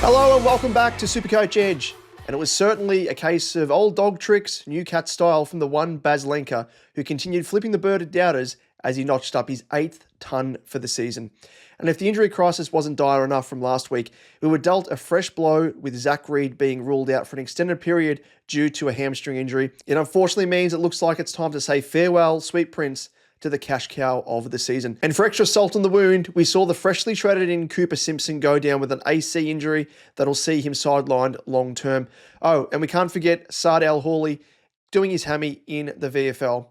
Hello and welcome back to SuperCoach Edge. And it was certainly a case of old dog tricks, new cat style from the one Bazlenka, who continued flipping the bird at doubters as he notched up his 8th ton for the season. And if the injury crisis wasn't dire enough from last week, we were dealt a fresh blow with Zach Reid being ruled out for an extended period due to a hamstring injury. It unfortunately means it looks like it's time to say farewell, sweet prince, to the cash cow of the season. And for extra salt in the wound, we saw the freshly traded in Cooper Simpson go down with an AC injury that'll see him sidelined long term. Oh, and we can't forget Saad-El Hawli doing his hammy in the VFL.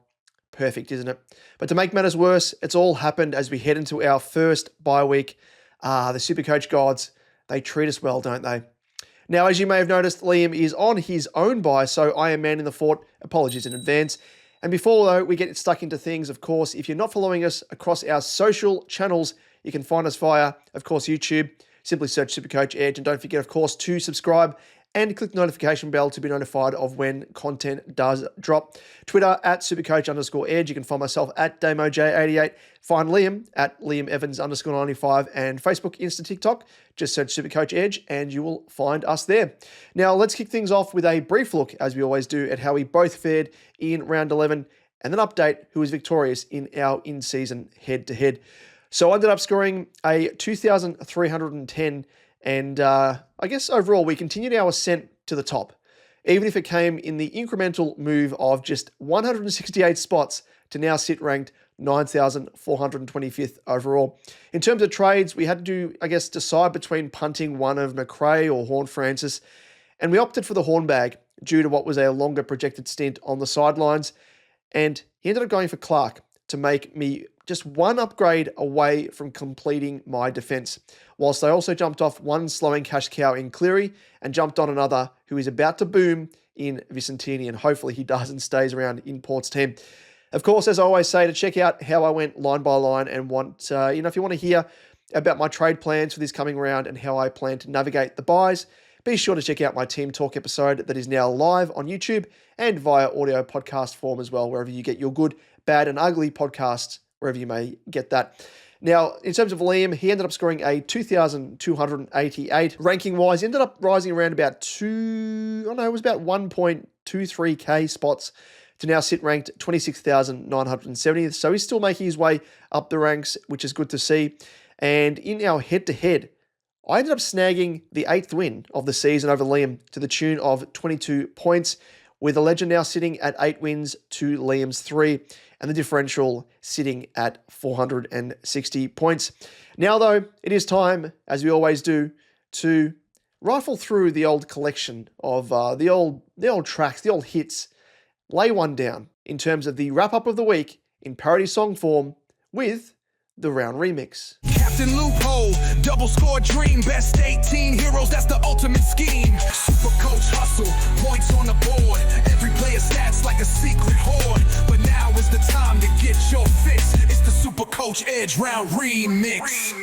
Perfect, isn't it? But to make matters worse, it's all happened as we head into our first bye week. The SuperCoach Gods, they treat us well, don't they? Now, as you may have noticed, Liam is on his own bye, so I am man in the fort. Apologies in advance. And before, though, we get stuck into things, of course, if you're not following us across our social channels, you can find us via, of course, YouTube. Simply search SuperCoach Edge. And don't forget, of course, to subscribe and click the notification bell to be notified of when content does drop. Twitter at SuperCoach_Edge. You can find myself at DamoJ88. Find Liam at LiamEvans_95. And Facebook, Insta, TikTok. Just search SuperCoach Edge and you will find us there. Now, let's kick things off with a brief look, as we always do, at how we both fared in round 11 and then update who was victorious in our in-season head-to-head. So I ended up scoring a 2,310 and I guess overall we continued our ascent to the top, even if it came in the incremental move of just 168 spots to now sit ranked 9,425th overall. In terms of trades, we had to, decide between punting one of McRae or Horn-Francis, and we opted for the Hornbag due to what was a longer projected stint on the sidelines, and he ended up going for Clark to make me just one upgrade away from completing my defense, whilst I also jumped off one slowing cash cow in Cleary and jumped on another who is about to boom in Vicentini, and hopefully he does and stays around in Port's team. Of course, as I always say, to check out how I went line by line and want, if you want to hear about my trade plans for this coming round and how I plan to navigate the buys, be sure to check out my Team Talk episode that is now live on YouTube and via audio podcast form as well, wherever you get your good, bad and ugly podcasts, wherever you may get that. Now, in terms of Liam, he ended up scoring a 2,288. Ranking-wise, ended up rising around about 1.23k spots to now sit ranked 26,970th. So he's still making his way up the ranks, which is good to see. And in our head-to-head, I ended up snagging the 8th win of the season over Liam to the tune of 22 points, with the legend now sitting at 8 wins to Liam's 3, and the differential sitting at 460 points. Now, though, it is time, as we always do, to rifle through the old collection of the old tracks, the old hits, lay one down in terms of the wrap-up of the week in parody song form with the Round Remix. Captain Loophole, double score dream, best 18 heroes, that's the ultimate scheme. SuperCoach hustle, points on the board, every player stats like a secret hoard. But now is the time to get your fix, it's the SuperCoach Edge Round Remix.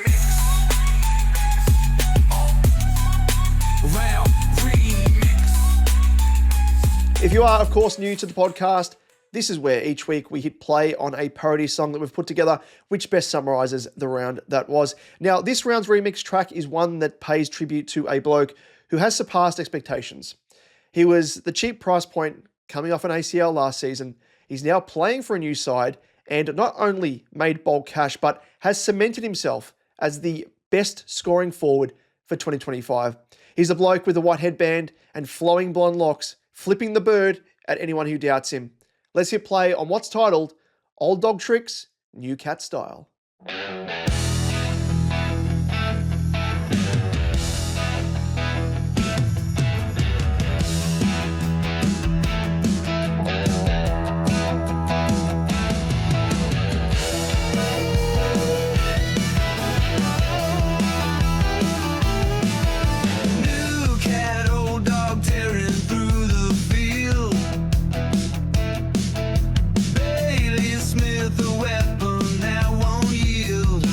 Round Remix. If you are, of course, new to the podcast, this is where each week we hit play on a parody song that we've put together, which best summarizes the round that was. Now, this round's remix track is one that pays tribute to a bloke who has surpassed expectations. He was the cheap price point coming off an ACL last season. He's now playing for a new side and not only made bulk cash, but has cemented himself as the best scoring forward for 2025. He's the bloke with the white headband and flowing blonde locks, flipping the bird at anyone who doubts him. Let's hit play on what's titled Old Dog Tricks, New Cat Style. Bailey Smith, a weapon that won't yield.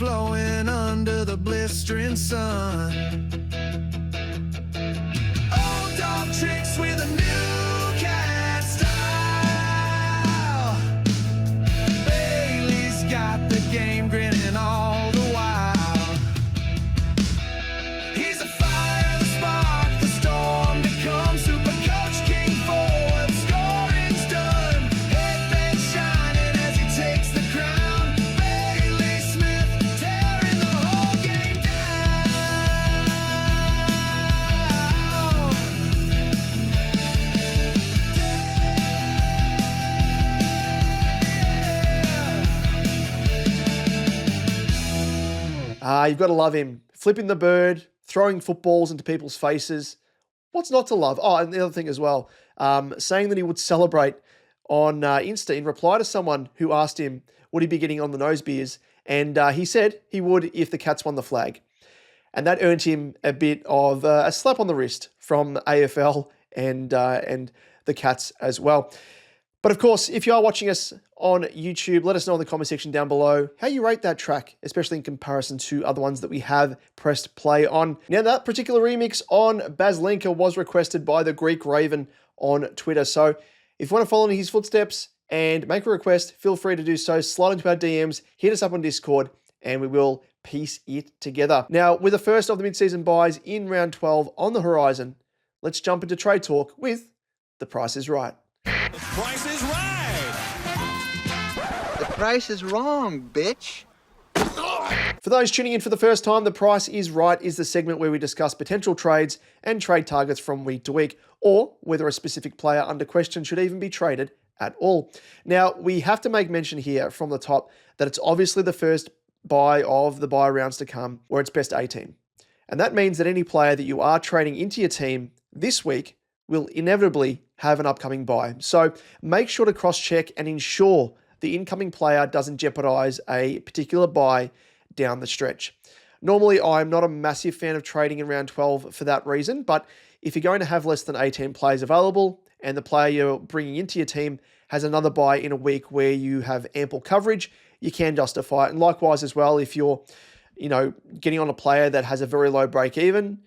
flowing under the blistering sun. Old dog tricks with a new cat style. Bailey's got the game grinning all the while. He's a fire, the spark, the storm becomes SuperCoach King forward. Scoring's done, headband shining as he takes the crown. Bailey Smith tearing the whole game down. You've got to love him. Flipping the bird, throwing footballs into people's faces. What's not to love? Oh, and the other thing as well, saying that he would celebrate on Insta in reply to someone who asked him, would he be getting on the nose beers? And he said he would if the Cats won the flag. And that earned him a bit of a slap on the wrist from AFL and the Cats as well. But of course, if you are watching us on YouTube, let us know in the comment section down below how you rate that track, especially in comparison to other ones that we have pressed play on. Now, that particular remix on Bazlenka was requested by the Greek Raven on Twitter. So if you want to follow in his footsteps and make a request, feel free to do so. Slide into our DMs, hit us up on Discord, and we will piece it together. Now, with the first of the mid-season buys in round 12 on the horizon, let's jump into trade talk with The Price is Right. Price is right. The price is wrong, bitch. For those tuning in for the first time, The Price is Right is the segment where we discuss potential trades and trade targets from week to week, or whether a specific player under question should even be traded at all. Now, we have to make mention here from the top that it's obviously the first buy of the buy rounds to come where it's best 18. And that means that any player that you are trading into your team this week will inevitably have an upcoming buy. So make sure to cross-check and ensure the incoming player doesn't jeopardize a particular buy down the stretch. Normally, I'm not a massive fan of trading in round 12 for that reason, but if you're going to have less than 18 players available and the player you're bringing into your team has another buy in a week where you have ample coverage, you can justify it. And likewise as well, if you're, getting on a player that has a very low break even,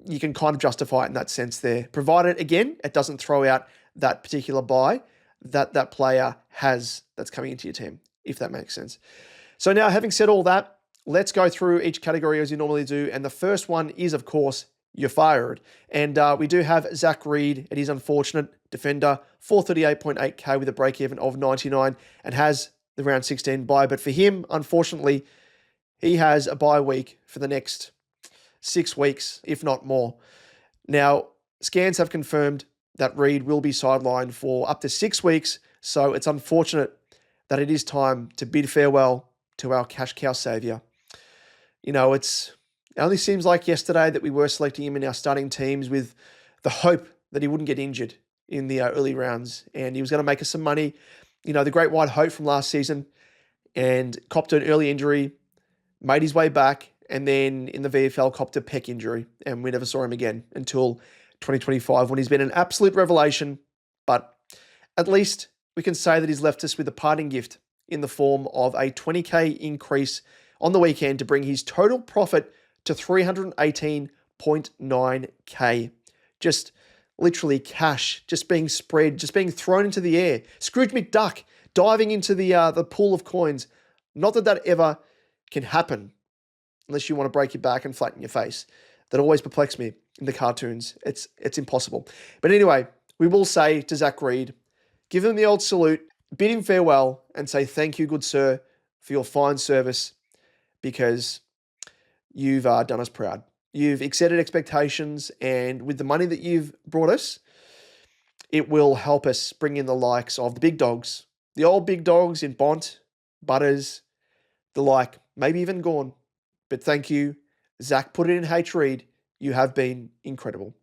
you can kind of justify it in that sense there, provided, again, it doesn't throw out that particular buy that player has that's coming into your team, if that makes sense. So now, having said all that, let's go through each category as you normally do. And the first one is, of course, you're fired. And we do have Zach Reid, and he's unfortunate defender, 438.8k with a break-even of 99 and has the round 16 bye. But for him, unfortunately, he has a bye week for the next 6 weeks, if not more. Now, scans have confirmed that Reid will be sidelined for up to 6 weeks, so it's unfortunate that it is time to bid farewell to our cash cow saviour. It only seems like yesterday that we were selecting him in our starting teams with the hope that he wouldn't get injured in the early rounds, and he was going to make us some money. The great white hope from last season, and copped an early injury, made his way back, and then in the VFL copped a pec injury, and we never saw him again until 2025 when he's been an absolute revelation. But at least we can say that he's left us with a parting gift in the form of a 20k increase on the weekend to bring his total profit to 318.9k. Just literally cash, just being spread, just being thrown into the air. Scrooge McDuck diving into the pool of coins. Not that ever can happen, unless you want to break your back and flatten your face. That always perplexes me in the cartoons. It's impossible. But anyway, we will say to Zach Reid, give him the old salute, bid him farewell, and say thank you, good sir, for your fine service, because you've done us proud. You've exceeded expectations, and with the money that you've brought us, it will help us bring in the likes of the big dogs, the old big dogs in Bont, Butters, the like, maybe even Gorn. But thank you, Zach, put it in H. Reid. You have been incredible.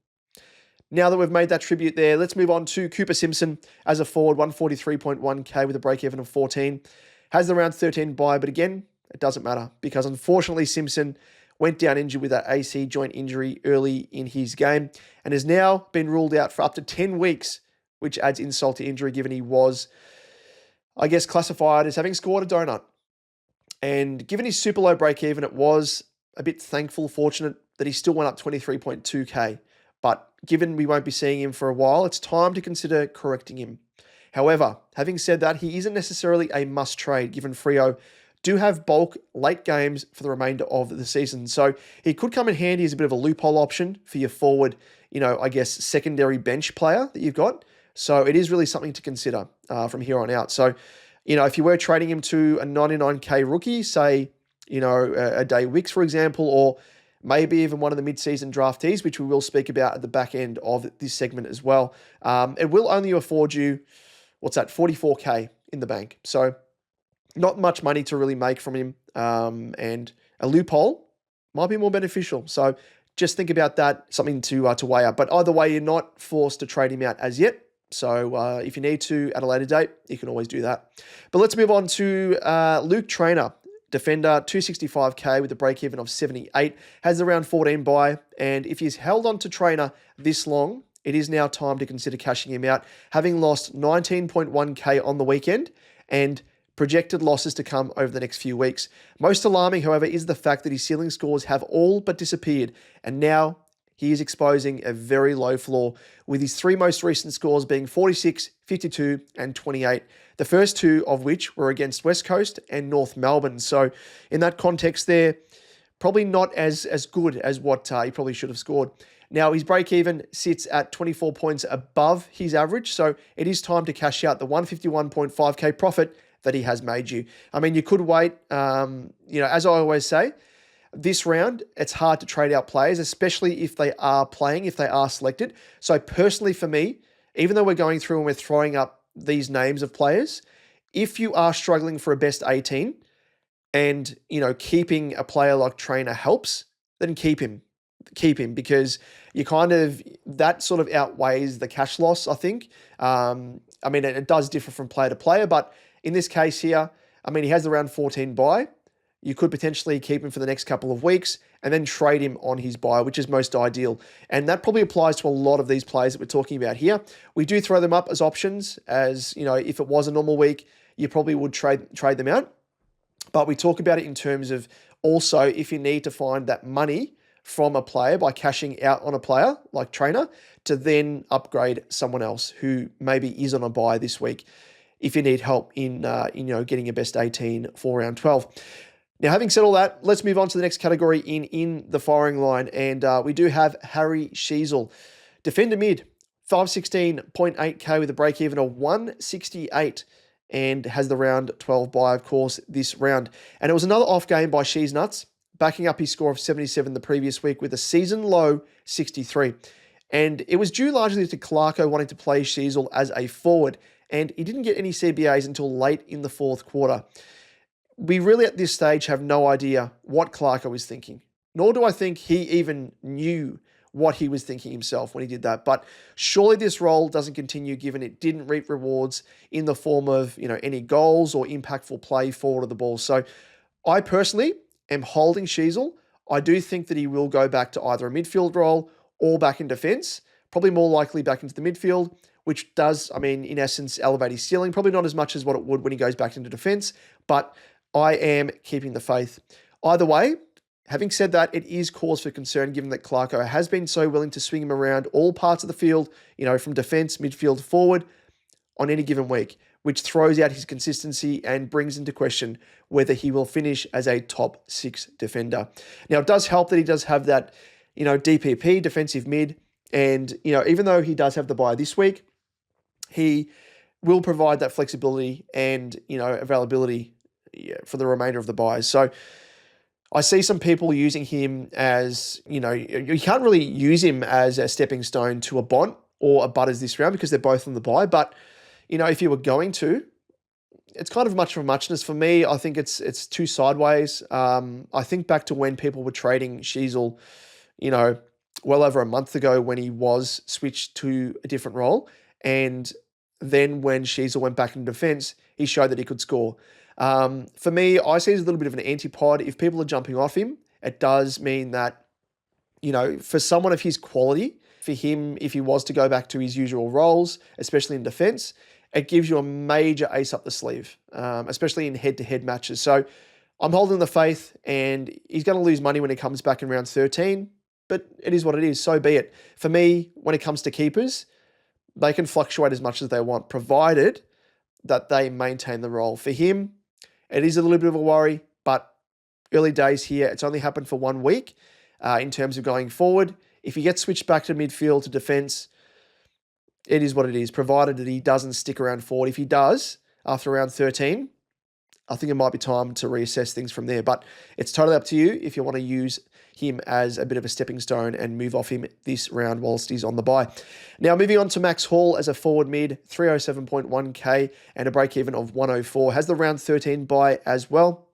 Now that we've made that tribute there, let's move on to Cooper Simpson as a forward, 143.1k with a break-even of 14. Has the round 13 bye, but again, it doesn't matter because unfortunately Simpson went down injured with that AC joint injury early in his game and has now been ruled out for up to 10 weeks, which adds insult to injury given he was, classified as having scored a donut. And given his super low break even, it was a bit fortunate that he still went up 23.2k. But given we won't be seeing him for a while, it's time to consider correcting him. However, having said that, he isn't necessarily a must trade, given Freo do have bulk late games for the remainder of the season. So he could come in handy as a bit of a loophole option for your forward, I guess, secondary bench player that you've got. So it is really something to consider from here on out. So, if you were trading him to a 99k rookie, say, a Day Wicks, for example, or maybe even one of the mid-season draftees, which we will speak about at the back end of this segment as well, it will only afford you, 44k in the bank. So not much money to really make from him, and a loophole might be more beneficial. So just think about that, something to weigh up. But either way, you're not forced to trade him out as yet. So if you need to at a later date, you can always do that. But let's move on to Luke Traynor, defender, 265k with a break-even of 78, has around 14 bye. And if he's held on to Traynor this long, it is now time to consider cashing him out, having lost 19.1k on the weekend and projected losses to come over the next few weeks. Most alarming, however, is the fact that his ceiling scores have all but disappeared, and now he is exposing a very low floor, with his three most recent scores being 46, 52, and 28, the first two of which were against West Coast and North Melbourne. So in that context there, probably not as good as what he probably should have scored. Now, his break-even sits at 24 points above his average, so it is time to cash out the 151.5k profit that he has made you. I mean, you could wait. As I always say, this round, it's hard to trade out players, especially if they are playing, if they are selected. So personally for me, even though we're going through and we're throwing up these names of players, if you are struggling for a best 18 and, keeping a player like Traynor helps, then keep him. Keep him, because that sort of outweighs the cash loss, I think. It does differ from player to player, but in this case here, he has around 14 bye. You could potentially keep him for the next couple of weeks and then trade him on his bye, which is most ideal. And that probably applies to a lot of these players that we're talking about here. We do throw them up as options, as, if it was a normal week, you probably would trade them out. But we talk about it in terms of also if you need to find that money from a player by cashing out on a player like Traynor to then upgrade someone else who maybe is on a bye this week, if you need help in getting your best 18 for round 12. Now, having said all that, let's move on to the next category in the firing line. And we do have Harry Sheezel, defender mid, 516.8k with a break-even of 168, and has the round 12 bye, of course, this round. And it was another off game by Shees Nuts, backing up his score of 77 the previous week with a season low 63. And it was due largely to Clarko wanting to play Sheezel as a forward, and he didn't get any CBAs until late in the fourth quarter. We really at this stage have no idea what Clarko was thinking, nor do I think he even knew what he was thinking himself when he did that. But surely this role doesn't continue, given it didn't reap rewards in the form of any goals or impactful play forward of the ball. So I personally am holding Sheezel. I do think that he will go back to either a midfield role or back in defence, probably more likely back into the midfield, which does, in essence, elevate his ceiling. Probably not as much as what it would when he goes back into defence, but I am keeping the faith. Either way, having said that, it is cause for concern given that Clarko has been so willing to swing him around all parts of the field, from defence, midfield, forward on any given week, which throws out his consistency and brings into question whether he will finish as a top 6 defender. Now, it does help that he does have that, DPP, defensive mid, and, even though he does have the bye this week, he will provide that flexibility and, availability for the remainder of the buys. So I see some people using him as, you can't really use him as a stepping stone to a Bont or a Butters this round because they're both on the buy. But, if you were going to, it's kind of much of a muchness for me. I think it's too sideways. I think back to when people were trading Sheezel, well over a month ago when he was switched to a different role. And then when Sheezel went back into defence, he showed that he could score. For me, I see it as a little bit of an antipod. If people are jumping off him, it does mean that, for someone of his quality, for him, if he was to go back to his usual roles, especially in defence, it gives you a major ace up the sleeve, especially in head-to-head matches. So I'm holding the faith, and he's going to lose money when he comes back in round 13, but it is what it is. So be it. For me, when it comes to keepers, they can fluctuate as much as they want, provided that they maintain the role. For him, it is a little bit of a worry, but early days here. It's only happened for 1 week in terms of going forward. If he gets switched back to midfield, to defence, it is what it is, provided that he doesn't stick around forward. If he does, after round 13, I think it might be time to reassess things from there. But it's totally up to you if you want to use him as a bit of a stepping stone and move off him this round whilst he's on the bye. Now, moving on to Max Hall as a forward mid, 307.1k and a break-even of 104. Has the round 13 bye as well.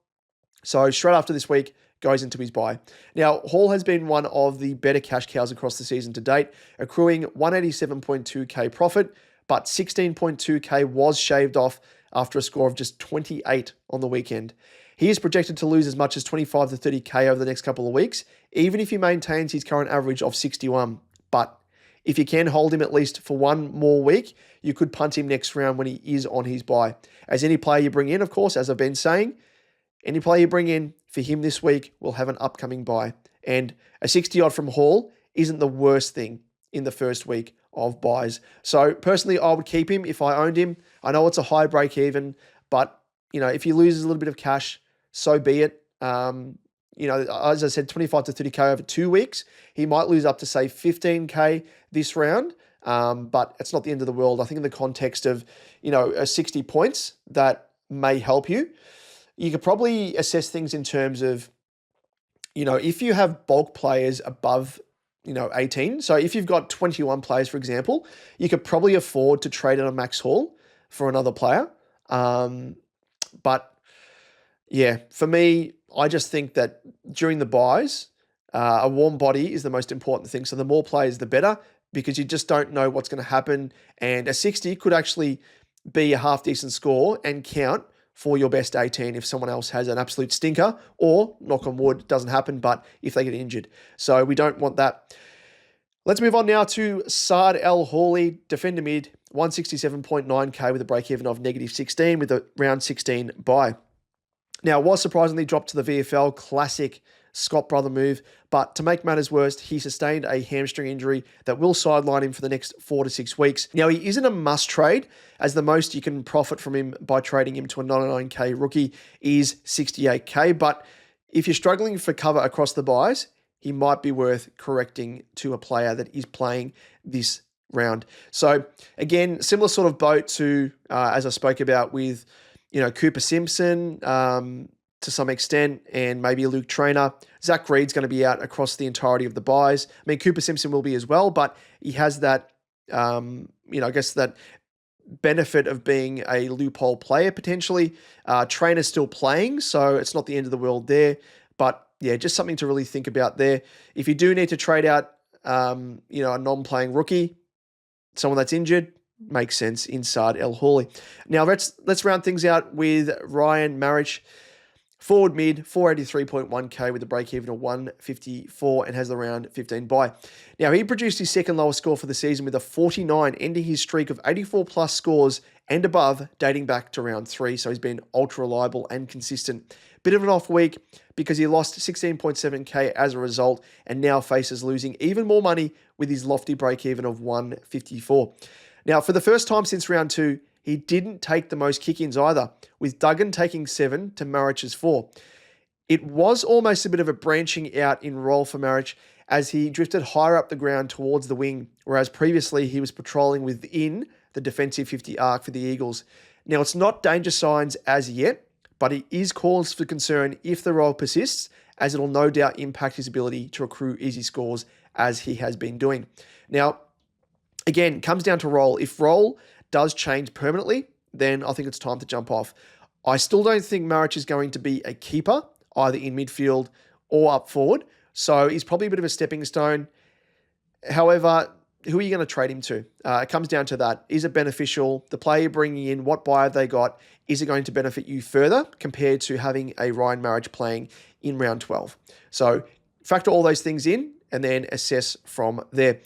So straight after this week, goes into his bye. Now, Hall has been one of the better cash cows across the season to date, accruing 187.2k profit, but 16.2k was shaved off after a score of just 28 on the weekend. He is projected to lose as much as 25 to 30k over the next couple of weeks, even if he maintains his current average of 61. But if you can hold him at least for one more week, you could punt him next round when he is on his bye. As any player you bring in, of course, as I've been saying, any player you bring in for him this week will have an upcoming bye. And a 60-odd from Hall isn't the worst thing in the first week of buys. So personally, I would keep him if I owned him. I know it's a high break even, but if he loses a little bit of cash, so be it. As I said, 25 to 30k over 2 weeks. He might lose up to, say, 15k this round, but it's not the end of the world. I think in the context of, 60 points, that may help you. You could probably assess things in terms of, if you have bulk players above, 18. So if you've got 21 players, for example, you could probably afford to trade in a Max Hall for another player. But yeah, for me, I just think that during the buys, a warm body is the most important thing. So the more players, the better, because you just don't know what's going to happen. And a 60 could actually be a half decent score and count for your best 18 if someone else has an absolute stinker, or, knock on wood, doesn't happen, but if they get injured. So we don't want that. Let's move on now to Saad-El Hawli, defender mid, 167.9k with a break-even of -16 with a round 16 bye. Now, it was surprisingly dropped to the VFL, classic Scott brother move, but to make matters worse, he sustained a hamstring injury that will sideline him for the next 4 to 6 weeks. Now, he isn't a must trade, as the most you can profit from him by trading him to a 99k rookie is 68k, but if you're struggling for cover across the buys, he might be worth correcting to a player that is playing this round. So again, similar sort of boat to, as I spoke about with, Cooper Simpson, to some extent, and maybe Luke Trainer. Zach Reid's going to be out across the entirety of the buys. I mean, Cooper Simpson will be as well, but he has that, I guess that benefit of being a loophole player potentially. Trainer's still playing, so it's not the end of the world there. But yeah, just something to really think about there. If you do need to trade out, a non-playing rookie, someone that's injured, makes sense in Saad-El Hawli. Now let's round things out with Ryan Marich. Forward mid, 483.1k with a break-even of 154 and has the round 15 bye. Now, he produced his second lowest score for the season with a 49, ending his streak of 84-plus scores and above dating back to round 3. So he's been ultra-reliable and consistent. Bit of an off week because he lost 16.7k as a result and now faces losing even more money with his lofty break-even of 154. Now, for the first time since round 2, he didn't take the most kick-ins either, with Duggan taking 7 to Marich's 4. It was almost a bit of a branching out in role for Marich as he drifted higher up the ground towards the wing, whereas previously he was patrolling within the defensive 50 arc for the Eagles. Now, it's not danger signs as yet, but it is cause for concern if the role persists, as it'll no doubt impact his ability to accrue easy scores as he has been doing. Now, again, comes down to role. If role does change permanently, then I think it's time to jump off. I still don't think Marich is going to be a keeper, either in midfield or up forward, so he's probably a bit of a stepping stone. However, who are you going to trade him to? It comes down to that. Is it beneficial? The player you're bringing in, what buy have they got? Is it going to benefit you further compared to having a Ryan Marich playing in round 12? So factor all those things in and then assess from there.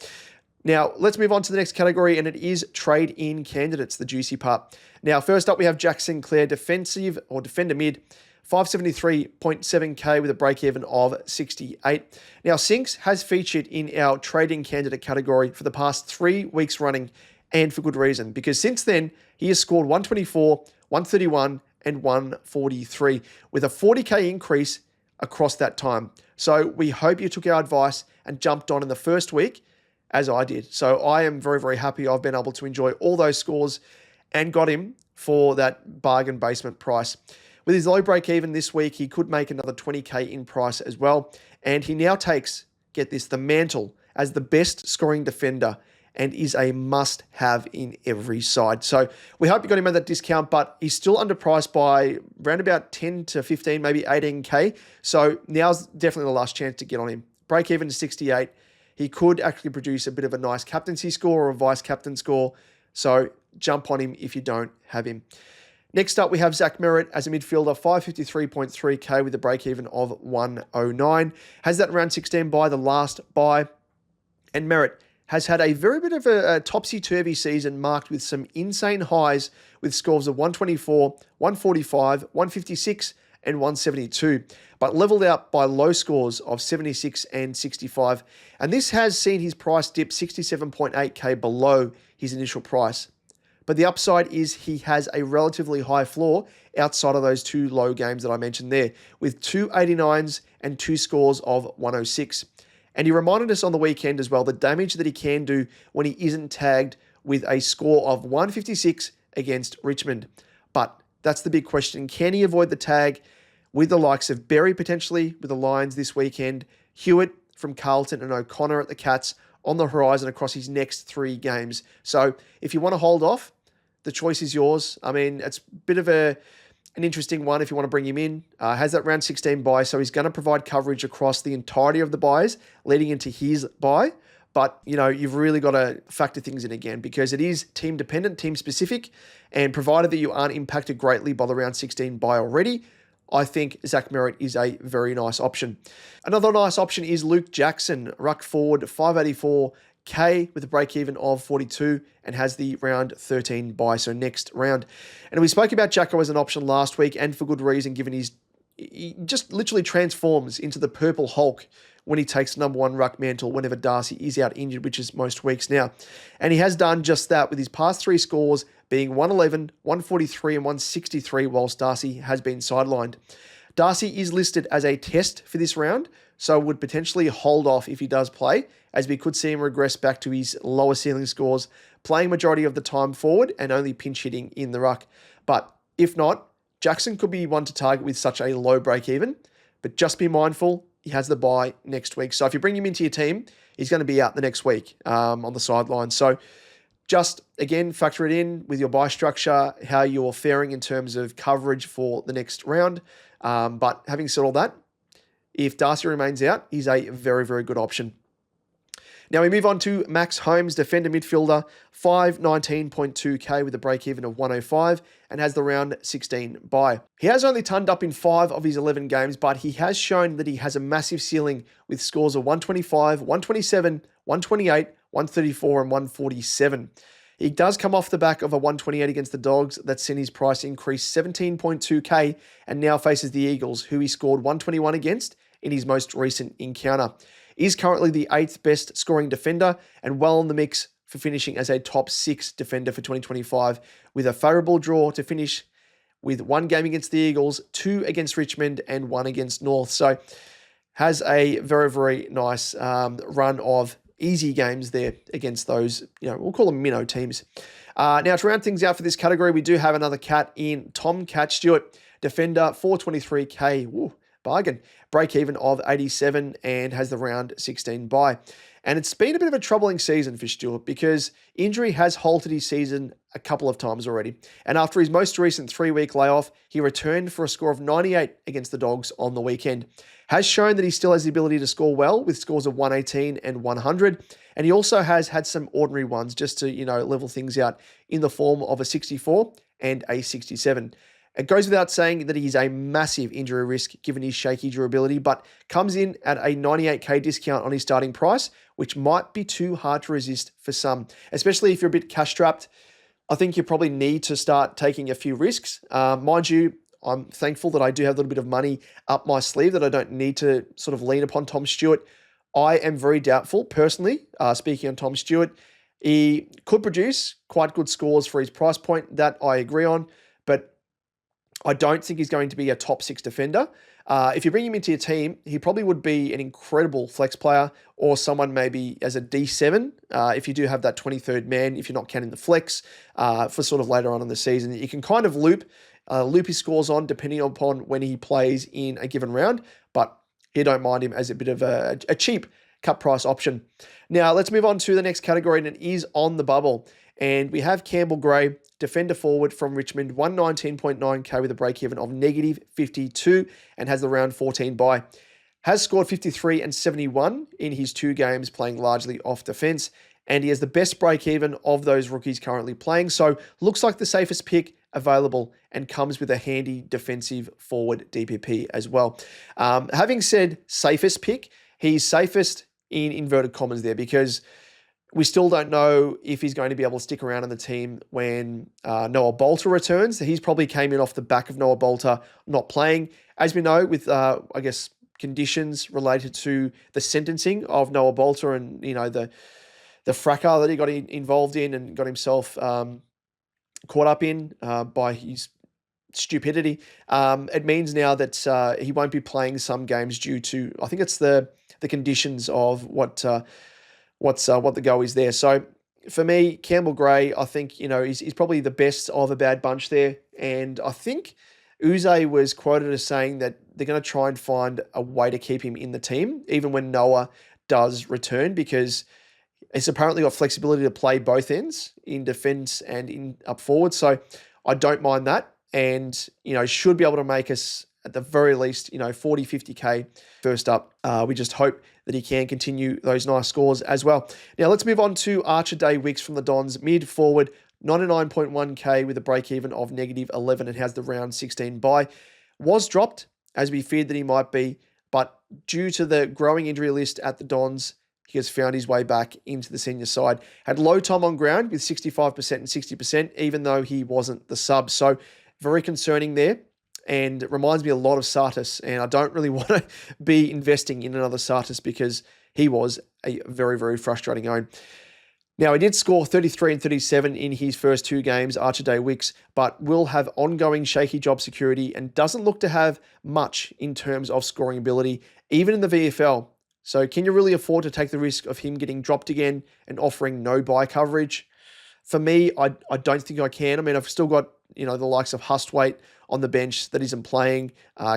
Now, let's move on to the next category, and it is trade-in candidates, the juicy part. Now, first up, we have Jack Sinclair, defensive or defender mid, 573.7k with a break-even of 68. Now, Sinks has featured in our trade-in candidate category for the past 3 weeks running, and for good reason, because since then, he has scored 124, 131, and 143, with a 40k increase across that time. So we hope you took our advice and jumped on in the first week, as I did. So I am very, very happy I've been able to enjoy all those scores and got him for that bargain basement price. With his low break even this week, he could make another 20k in price as well. And he now takes, get this, the mantle as the best scoring defender and is a must-have in every side. So we hope you got him at that discount, but he's still underpriced by around about 10 to 15, maybe 18k. So now's definitely the last chance to get on him. Break even to 68. He could actually produce a bit of a nice captaincy score or a vice captain score. So jump on him if you don't have him. Next up, we have Zach Merritt as a midfielder, 553.3k with a break-even of 109. Has that round 16 bye, the last bye. And Merritt has had a very bit of a topsy-turvy season marked with some insane highs with scores of 124, 145, 156, and 172, but leveled out by low scores of 76 and 65. And this has seen his price dip 67.8k below his initial price. But the upside is he has a relatively high floor outside of those 2 low games that I mentioned there, with 2 89s and 2 scores of 106. And he reminded us on the weekend as well the damage that he can do when he isn't tagged with a score of 156 against Richmond. But that's the big question. Can he avoid the tag with the likes of Berry potentially with the Lions this weekend, Hewitt from Carlton and O'Connor at the Cats on the horizon across his next 3 games? So if you want to hold off, the choice is yours. I mean, it's a bit of an interesting one if you want to bring him in. Has that round 16 bye, so he's going to provide coverage across the entirety of the buys leading into his bye. But, you know, you've really got to factor things in again because it is team dependent, team specific, and provided that you aren't impacted greatly by the round 16 bye already, I think Zach Merritt is a very nice option. Another nice option is Luke Jackson, ruck forward, 584k with a break-even of 42 and has the round 13 bye, so next round. And we spoke about Jacko as an option last week, and for good reason, given he just literally transforms into the Purple Hulk when he takes number 1 ruck mantle whenever Darcy is out injured, which is most weeks now. And he has done just that with his past 3 scores being 111, 143 and 163 whilst Darcy has been sidelined. Darcy is listed as a test for this round, so would potentially hold off if he does play, as we could see him regress back to his lower ceiling scores, playing majority of the time forward and only pinch hitting in the ruck. But if not, Jackson could be one to target with such a low break even, but just be mindful, he has the bye next week. So if you bring him into your team, he's going to be out the next week on the sideline. So just, again, factor it in with your bye structure, how you're faring in terms of coverage for the next round. But having said all that, if Darcy remains out, he's a very, very good option. Now we move on to Max Holmes, defender midfielder, 519.2k with a break-even of 105 and has the round 16 bye. He has only turned up in 5 of his 11 games, but he has shown that he has a massive ceiling with scores of 125, 127, 128, 134 and 147. He does come off the back of a 128 against the Dogs that's seen his price increase 17.2k and now faces the Eagles, who he scored 121 against in his most recent encounter. Is currently the 8th best scoring defender and well in the mix for finishing as a top 6 defender for 2025 with a favourable draw to finish with 1 game against the Eagles, 2 against Richmond and 1 against North. So has a very, very nice run of easy games there against those, we'll call them minnow teams. Now to round things out for this category, we do have another cat in Tom Cat Stewart, defender, 423k. Woo, bargain. Break even of 87 and has the round 16 bye. And it's been a bit of a troubling season for Stewart because injury has halted his season a couple of times already. And after his most recent 3-week layoff, he returned for a score of 98 against the Dogs on the weekend. Has shown that he still has the ability to score well with scores of 118 and 100. And he also has had some ordinary ones just to, level things out in the form of a 64 and a 67. It goes without saying that he's a massive injury risk given his shaky durability, but comes in at a 98k discount on his starting price which might be too hard to resist for some, especially if you're a bit cash strapped. I think you probably need to start taking a few risks. Mind you, I'm thankful that I do have a little bit of money up my sleeve that I don't need to sort of lean upon Tom Stewart. I am very doubtful, personally, speaking on Tom Stewart. He could produce quite good scores for his price point, that I agree on, but I don't think he's going to be a top 6 defender. If you bring him into your team, he probably would be an incredible flex player or someone maybe as a D7 if you do have that 23rd man, if you're not counting the flex for sort of later on in the season. You can kind of loop his scores on depending upon when he plays in a given round, but you don't mind him as a bit of a cheap cut price option. Now, let's move on to the next category, and it is on the bubble. And we have Campbell Gray, defender forward from Richmond, 119.9k with a break-even of -52 and has the round 14 bye. Has scored 53 and 71 in his 2 games, playing largely off defense, and he has the best break-even of those rookies currently playing. So looks like the safest pick available and comes with a handy defensive forward DPP as well. Having said safest pick, he's safest in inverted commas there because we still don't know if he's going to be able to stick around in the team when Noah Bolter returns. He's probably came in off the back of Noah Bolter not playing. As we know, with, conditions related to the sentencing of Noah Bolter and, the fracas that he got involved in and got himself caught up in by his stupidity. It means now that he won't be playing some games due to, I think it's the conditions of what the go is there. So for me, Campbell Gray, I think, he's probably the best of a bad bunch there. And I think Uze was quoted as saying that they're going to try and find a way to keep him in the team, even when Noah does return, because it's apparently got flexibility to play both ends in defense and in up forward. So I don't mind that. And, should be able to make us at the very least, 40, 50K first up. We just hope that he can continue those nice scores as well. Now let's move on to Archer Day Wicks from the Dons, mid forward, 99.1K with a break even of -11 and has the round 16 bye. Was dropped as we feared that he might be, but due to the growing injury list at the Dons, he has found his way back into the senior side. Had low time on ground with 65% and 60%, even though he wasn't the sub. So very concerning there. And it reminds me a lot of Sartis, and I don't really want to be investing in another Sartis because he was a very, very frustrating own. Now, he did score 33 and 37 in his first 2 games, Archer Day Wicks, but will have ongoing shaky job security and doesn't look to have much in terms of scoring ability, even in the VFL. So can you really afford to take the risk of him getting dropped again and offering no buy coverage? For me, I don't think I can. I mean, I've still got, the likes of Hustwaite on the bench that isn't playing,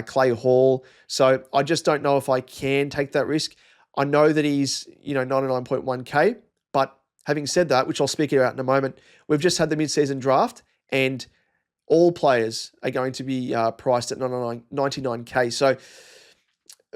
Clay Hall. So I just don't know if I can take that risk. I know that he's, 99.1K, but having said that, which I'll speak about in a moment, we've just had the mid-season draft and all players are going to be priced at 99K. So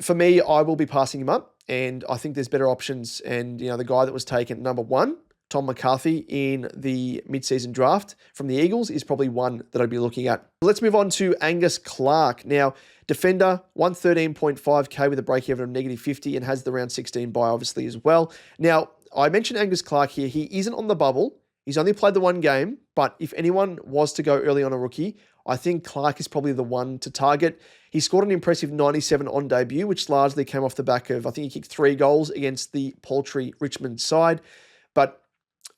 for me, I will be passing him up and I think there's better options. And, the guy that was taken number 1, Tom McCarthy in the mid-season draft from the Eagles is probably one that I'd be looking at. Let's move on to Angus Clark. Now, defender, 113.5K with a break-even of -50 and has the round 16 bye obviously as well. Now, I mentioned Angus Clark here. He isn't on the bubble. He's only played the 1 game, but if anyone was to go early on a rookie, I think Clark is probably the one to target. He scored an impressive 97 on debut, which largely came off the back of, I think he kicked 3 goals against the paltry Richmond side, but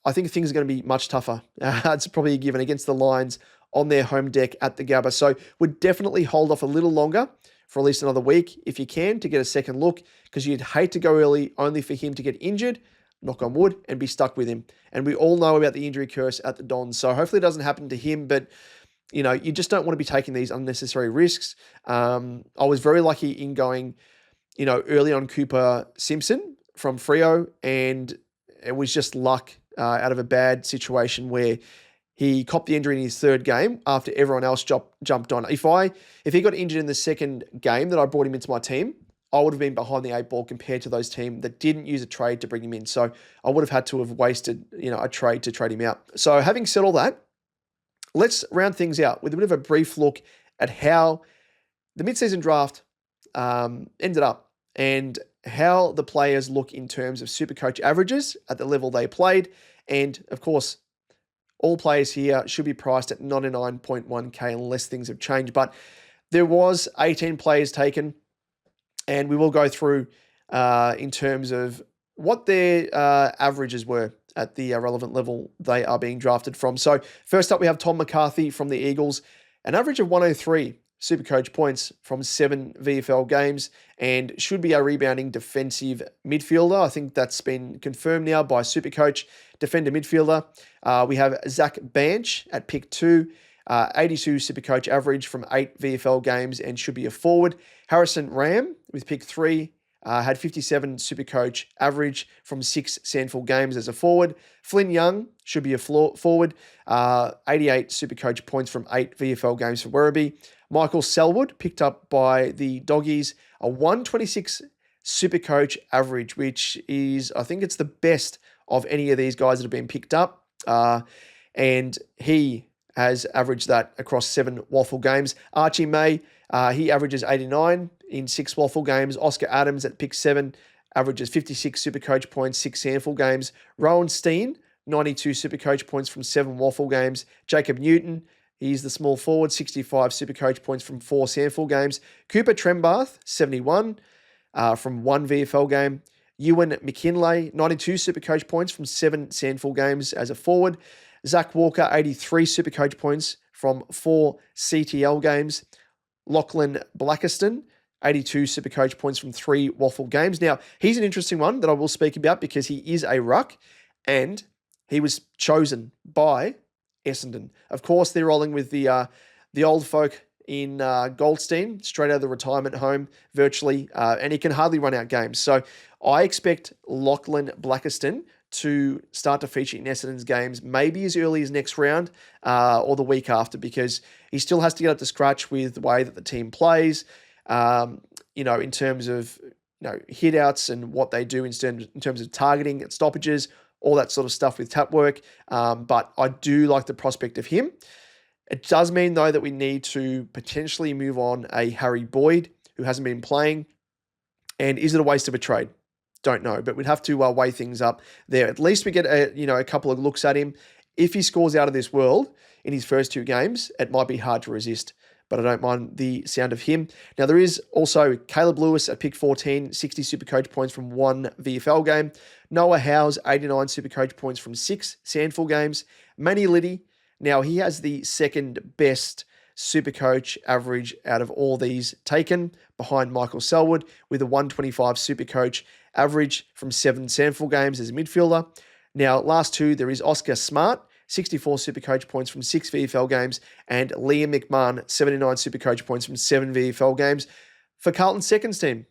I think things are going to be much tougher. It's probably a given against the Lions on their home deck at the Gabba. So would definitely hold off a little longer for at least another week if you can to get a second look, because you'd hate to go early only for him to get injured, knock on wood, and be stuck with him. And we all know about the injury curse at the Dons. So hopefully it doesn't happen to him, but you just don't want to be taking these unnecessary risks. I was very lucky in going, early on Cooper Simpson from Freo, and it was just luck out of a bad situation where he copped the injury in his 3rd game after everyone else jumped on. If he got injured in the 2nd game that I brought him into my team, I would have been behind the 8 ball compared to those teams that didn't use a trade to bring him in. So I would have had to have wasted, a trade to trade him out. So having said all that, let's round things out with a bit of a brief look at how the mid-season draft ended up and how the players look in terms of SuperCoach averages at the level they played. And of course, all players here should be priced at 99.1k unless things have changed. But there was 18 players taken, and we will go through in terms of what their averages were at the relevant level they are being drafted from. So first up, we have Tom McCarthy from the Eagles, an average of 103 SuperCoach points from 7 VFL games, and should be a rebounding defensive midfielder. I think that's been confirmed now by SuperCoach, defender midfielder. We have Zach Banch at pick 2, 82 SuperCoach average from 8 VFL games, and should be a forward. Harrison Ram with pick 3, had 57 SuperCoach average from 6 Sandful games as a forward. Flynn Young should be a forward, 88 SuperCoach points from 8 VFL games for Werribee. Michael Selwood, picked up by the Doggies, a 126 SuperCoach average, which is, I think it's the best of any of these guys that have been picked up. And he has averaged that across 7 Waffle games. Archie May, he averages 89 in 6 Waffle games. Oscar Adams at pick 7 averages 56 SuperCoach points, 6 Sandful games. Rowan Steen, 92 SuperCoach points from 7 Waffle games. Jacob Newton, he's the small forward, 65 SuperCoach points from 4 Sandful games. Cooper Trembath, 71 from 1 VFL game. Ewan McKinlay, 92 SuperCoach points from 7 Sandful games as a forward. Zach Walker, 83 SuperCoach points from 4 CTL games. Lachlan Blackiston, 82 SuperCoach points from 3 Waffle games. Now, he's an interesting one that I will speak about because he is a ruck and he was chosen by Essendon. Of course, they're rolling with the old folk in Goldstein, straight out of the retirement home, virtually, and he can hardly run out games. So I expect Lachlan Blackiston to start to feature in Essendon's games maybe as early as next round or the week after, because he still has to get up to scratch with the way that the team plays, in terms of hit outs and what they do in terms of targeting and stoppages, all that sort of stuff with tap work. But I do like the prospect of him. It does mean, though, that we need to potentially move on a Harry Boyd who hasn't been playing. And is it a waste of a trade? Don't know, but we'd have to weigh things up there. At least we get a couple of looks at him. If he scores out of this world in his first 2 games, it might be hard to resist, but I don't mind the sound of him. Now, there is also Caleb Lewis at pick 14, 60 SuperCoach points from 1 VFL game. Noah Howes, 89 SuperCoach points from 6 Sandful games. Manny Liddy, now he has the second best SuperCoach average out of all these taken, behind Michael Selwood, with a 125 SuperCoach average from 7 Sandful games as a midfielder. Now, last 2, there is Oscar Smart, 64 SuperCoach points from 6 VFL games, and Liam McMahon, 79 SuperCoach points from 7 VFL games for Carlton's seconds team,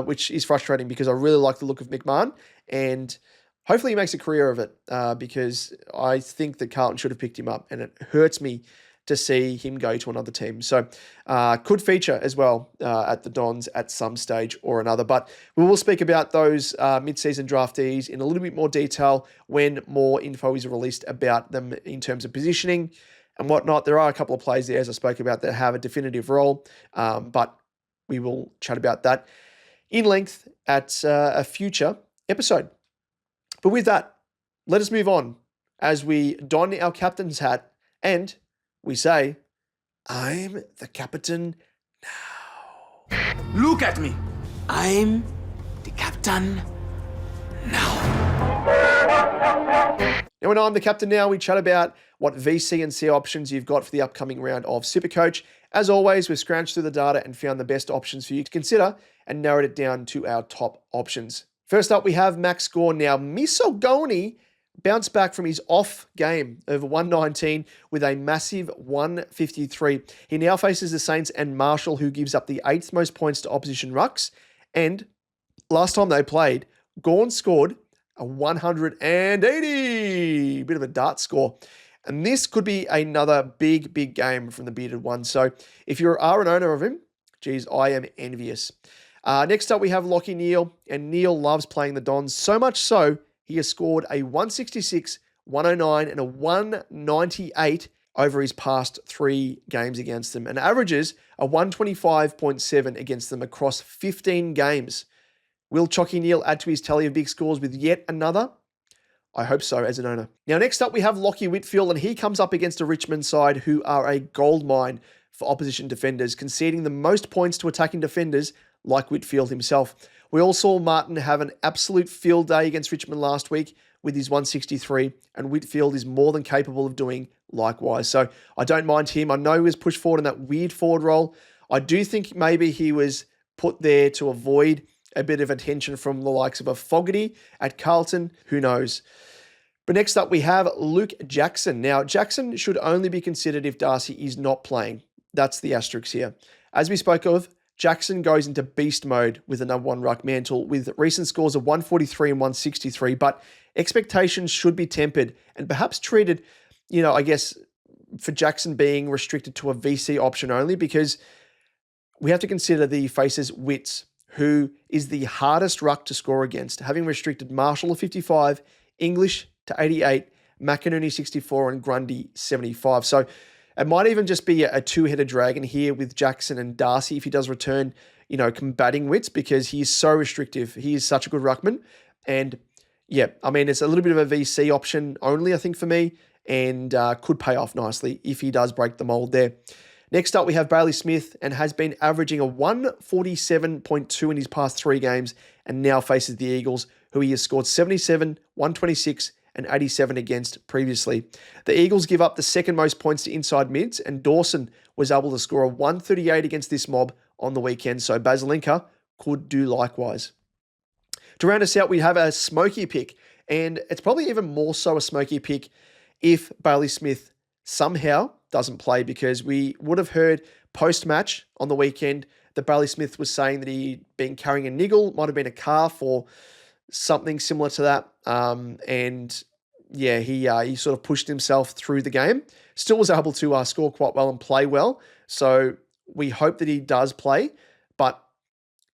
which is frustrating because I really like the look of McMahon, and hopefully he makes a career of it because I think that Carlton should have picked him up, and it hurts me to see him go to another team. So could feature as well at the Dons at some stage or another. But we will speak about those mid-season draftees in a little bit more detail when more info is released about them in terms of positioning and whatnot. There are a couple of players there, as I spoke about, that have a definitive role, but we will chat about that in length at a future episode. But with that, let us move on as we don our captain's hat and we say, I'm the captain now. Look at me. I'm the captain now. Now, when I'm the captain now, we chat about what VC and C options you've got for the upcoming round of SuperCoach. As always, we've scrounged through the data and found the best options for you to consider and narrowed it down to our top options. First up, we have Max Gawn. Now, Misogoni bounced back from his off game over 119 with a massive 153. He now faces the Saints and Marshall, who gives up the 8th most points to opposition rucks. And last time they played, Gawn scored a 180. Bit of a dart score. And this could be another big game from the bearded one. So if you are an owner of him, geez, I am envious. Next up, we have Lachie Neale. And Neale loves playing the Dons, so much so he has scored a 166, 109, and a 198 over his past 3 games against them, and averages a 125.7 against them across 15 games. Will Chalky Neal add to his tally of big scores with yet another? I hope so as an owner. Now, next up, we have Lachie Whitfield, and he comes up against a Richmond side who are a goldmine for opposition defenders, conceding the most points to attacking defenders like Whitfield himself. We all saw Martin have an absolute field day against Richmond last week with his 163, and Whitfield is more than capable of doing likewise. So I don't mind him. I know he was pushed forward in that weird forward role. I do think maybe he was put there to avoid a bit of attention from the likes of a Fogarty at Carlton. Who knows? But next up, we have Luke Jackson. Now, Jackson should only be considered if Darcy is not playing. That's the asterisk here. As we spoke of, Jackson goes into beast mode with the number one ruck mantle with recent scores of 143 and 163, but expectations should be tempered and perhaps treated, I guess, for Jackson being restricted to a VC option only, because we have to consider the faces Witts, who is the hardest ruck to score against, having restricted Marshall to 55, English to 88, McInerney 64, and Grundy 75. So it might even just be a two-headed dragon here with Jackson and Darcy if he does return, combating Witts, because he is so restrictive. He is such a good ruckman. And yeah, I mean, it's a little bit of a VC option only, I think, for me, and could pay off nicely if he does break the mold there. Next up, we have Bailey Smith, and has been averaging a 147.2 in his past 3 games, and now faces the Eagles, who he has scored 77, 126, and 87 against previously. The Eagles give up the second most points to inside mids, and Dawson was able to score a 138 against this mob on the weekend, so Bazlenka could do likewise. To round us out, we have a smoky pick, and it's probably even more so a smoky pick if Bailey Smith somehow doesn't play, because we would have heard post-match on the weekend that Bailey Smith was saying that he'd been carrying a niggle, might have been a calf or something similar to that. And yeah, he sort of pushed himself through the game. Still was able to score quite well and play well. So we hope that he does play. But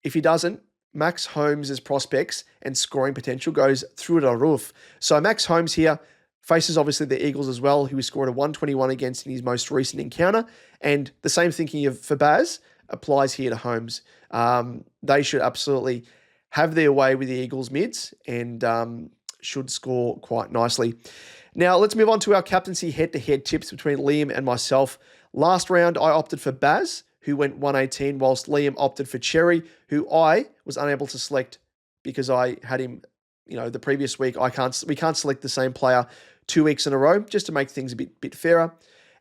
if he doesn't, Max Holmes' prospects and scoring potential goes through the roof. So Max Holmes here faces obviously the Eagles as well, who he scored a 121 against in his most recent encounter. And the same thinking for Baz applies here to Holmes. They should absolutely have their way with the Eagles mids and should score quite nicely. Now, let's move on to our captaincy head-to-head tips between Liam and myself. Last round, I opted for Baz, who went 118, whilst Liam opted for Cherry, who I was unable to select because I had him, the previous week. We can't select the same player 2 weeks in a row, just to make things a bit fairer.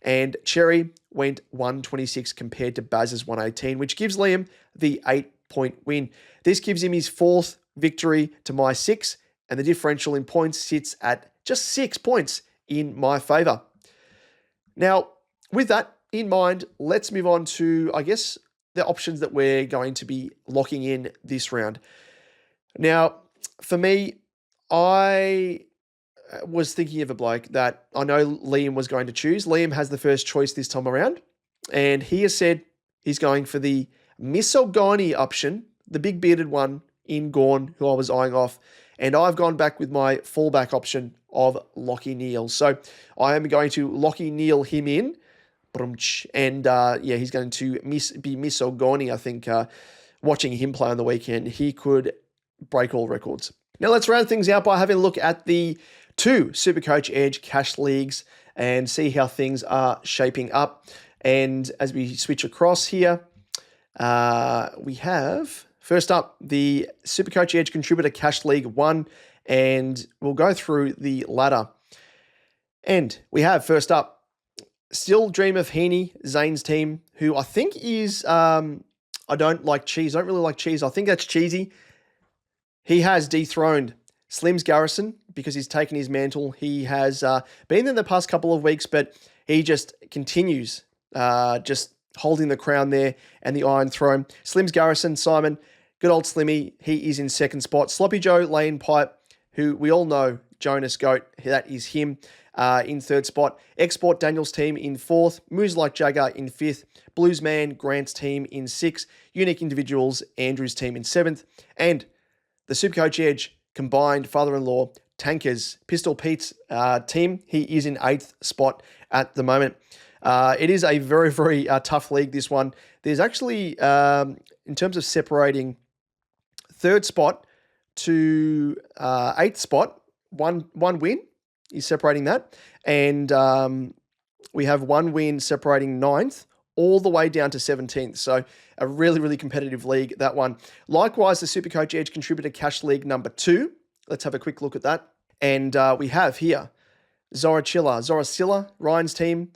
And Cherry went 126 compared to Baz's 118, which gives Liam the 8-point win. This gives him his 4th victory to my 6, and the differential in points sits at just 6 points in my favour. Now, with that in mind, let's move on to, I guess, the options that we're going to be locking in this round. Now, for me, I was thinking of a bloke that I know Liam was going to choose. Liam has the first choice this time around, and he has said he's going for the Misogani option, the big bearded one in Gawn, who I was eyeing off, and I've gone back with my fallback option of Lachie Neal. So I am going to Lachie Neal him in, and he's going to be Misogani. I think watching him play on the weekend, he could break all records. Now let's round things out by having a look at the 2 SuperCoach Edge cash leagues and see how things are shaping up. And as we switch across here, we have, first up, the SuperCoach Edge Contributor Cash League 1, and we'll go through the ladder. And we have, first up, Still Dream of Heaney, Zane's team, who I think is, I don't really like cheese. I think that's cheesy. He has dethroned Slim's Garrison because he's taken his mantle. He has been there the past couple of weeks, but he just continues just holding the crown there and the Iron Throne. Slim's Garrison, Simon, good old Slimmy, he is in second spot. Sloppy Joe, Lane Pipe, who we all know, Jonas Goat, that is him, in third spot. Export Daniel's team in fourth. Moose Like Jagger in fifth. Bluesman, Grant's team in sixth. Unique Individuals, Andrew's team in seventh. And the SuperCoach Edge combined father-in-law Tankers, Pistol Pete's team, he is in 8th spot at the moment. It is a very, very tough league, this one. There's actually, in terms of separating third spot to eighth spot, one win is separating that. And we have one win separating ninth all the way down to 17th. So a really, really competitive league, that one. Likewise, the SuperCoach Edge Contributor Cash League number 2. Let's have a quick look at that. And we have here Zoracilla, Ryan's team.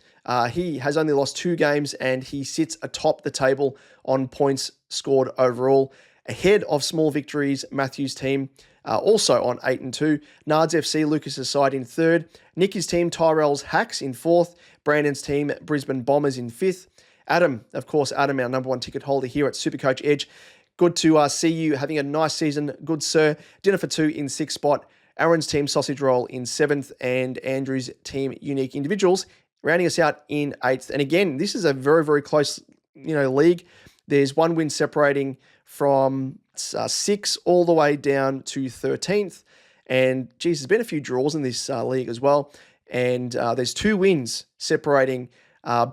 He has only lost 2 games and he sits atop the table on points scored overall, ahead of Small Victories, Matthew's team, also on 8-2. Nards FC, Lucas's side in 3rd. Nicky's team, Tyrell's Hacks in 4th. Brandon's team, Brisbane Bombers in 5th. Adam, of course, our number 1 ticket holder here at SuperCoach Edge. Good to see you having a nice season. Good, sir. Dinner for 2 in 6th spot. Aaron's team, Sausage Roll in 7th. And Andrew's team, Unique Individuals, rounding us out in 8th. And again, this is a very, very close, league. There's one win separating from 6 all the way down to 13th. And, geez, there's been a few draws in this league as well. And there's 2 wins separating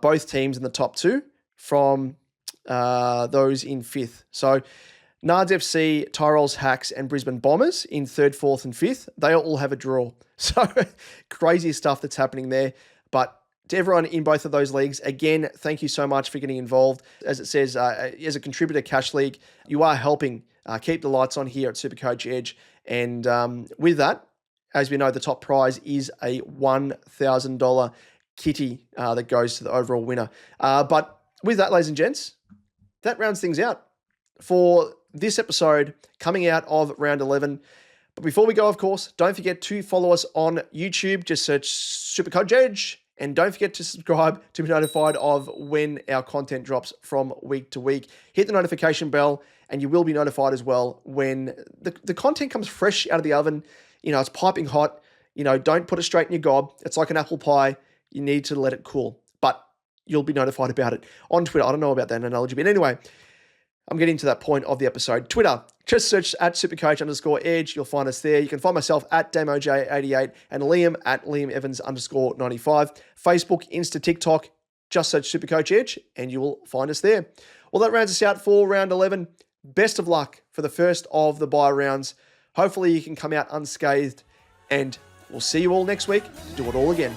both teams in the top 2 from those in 5th. So Nards FC, Tyrell's Hacks, and Brisbane Bombers in 3rd, 4th, and 5th. They all have a draw. So crazy stuff that's happening there. But to everyone in both of those leagues, again, thank you so much for getting involved. As it says, as a contributor cash league, you are helping keep the lights on here at SuperCoach Edge. And with that, as we know, the top prize is a $1,000 kitty that goes to the overall winner. But with that, ladies and gents, that rounds things out for this episode coming out of round 11. But before we go, of course, don't forget to follow us on YouTube. Just search SuperCoach Edge. And don't forget to subscribe to be notified of when our content drops from week to week. Hit the notification bell and you will be notified as well when the content comes fresh out of the oven. It's piping hot. Don't put it straight in your gob. It's like an apple pie. You need to let it cool. But you'll be notified about it on Twitter. I don't know about that analogy. But anyway, I'm getting to that point of the episode. Twitter, just search at SuperCoach_Edge. You'll find us there. You can find myself at DamoJ88 and Liam at LiamEvans_95. Facebook, Insta, TikTok, just search SuperCoach Edge and you will find us there. Well, that rounds us out for round 11. Best of luck for the first of the bye rounds. Hopefully you can come out unscathed and we'll see you all next week. Do it all again.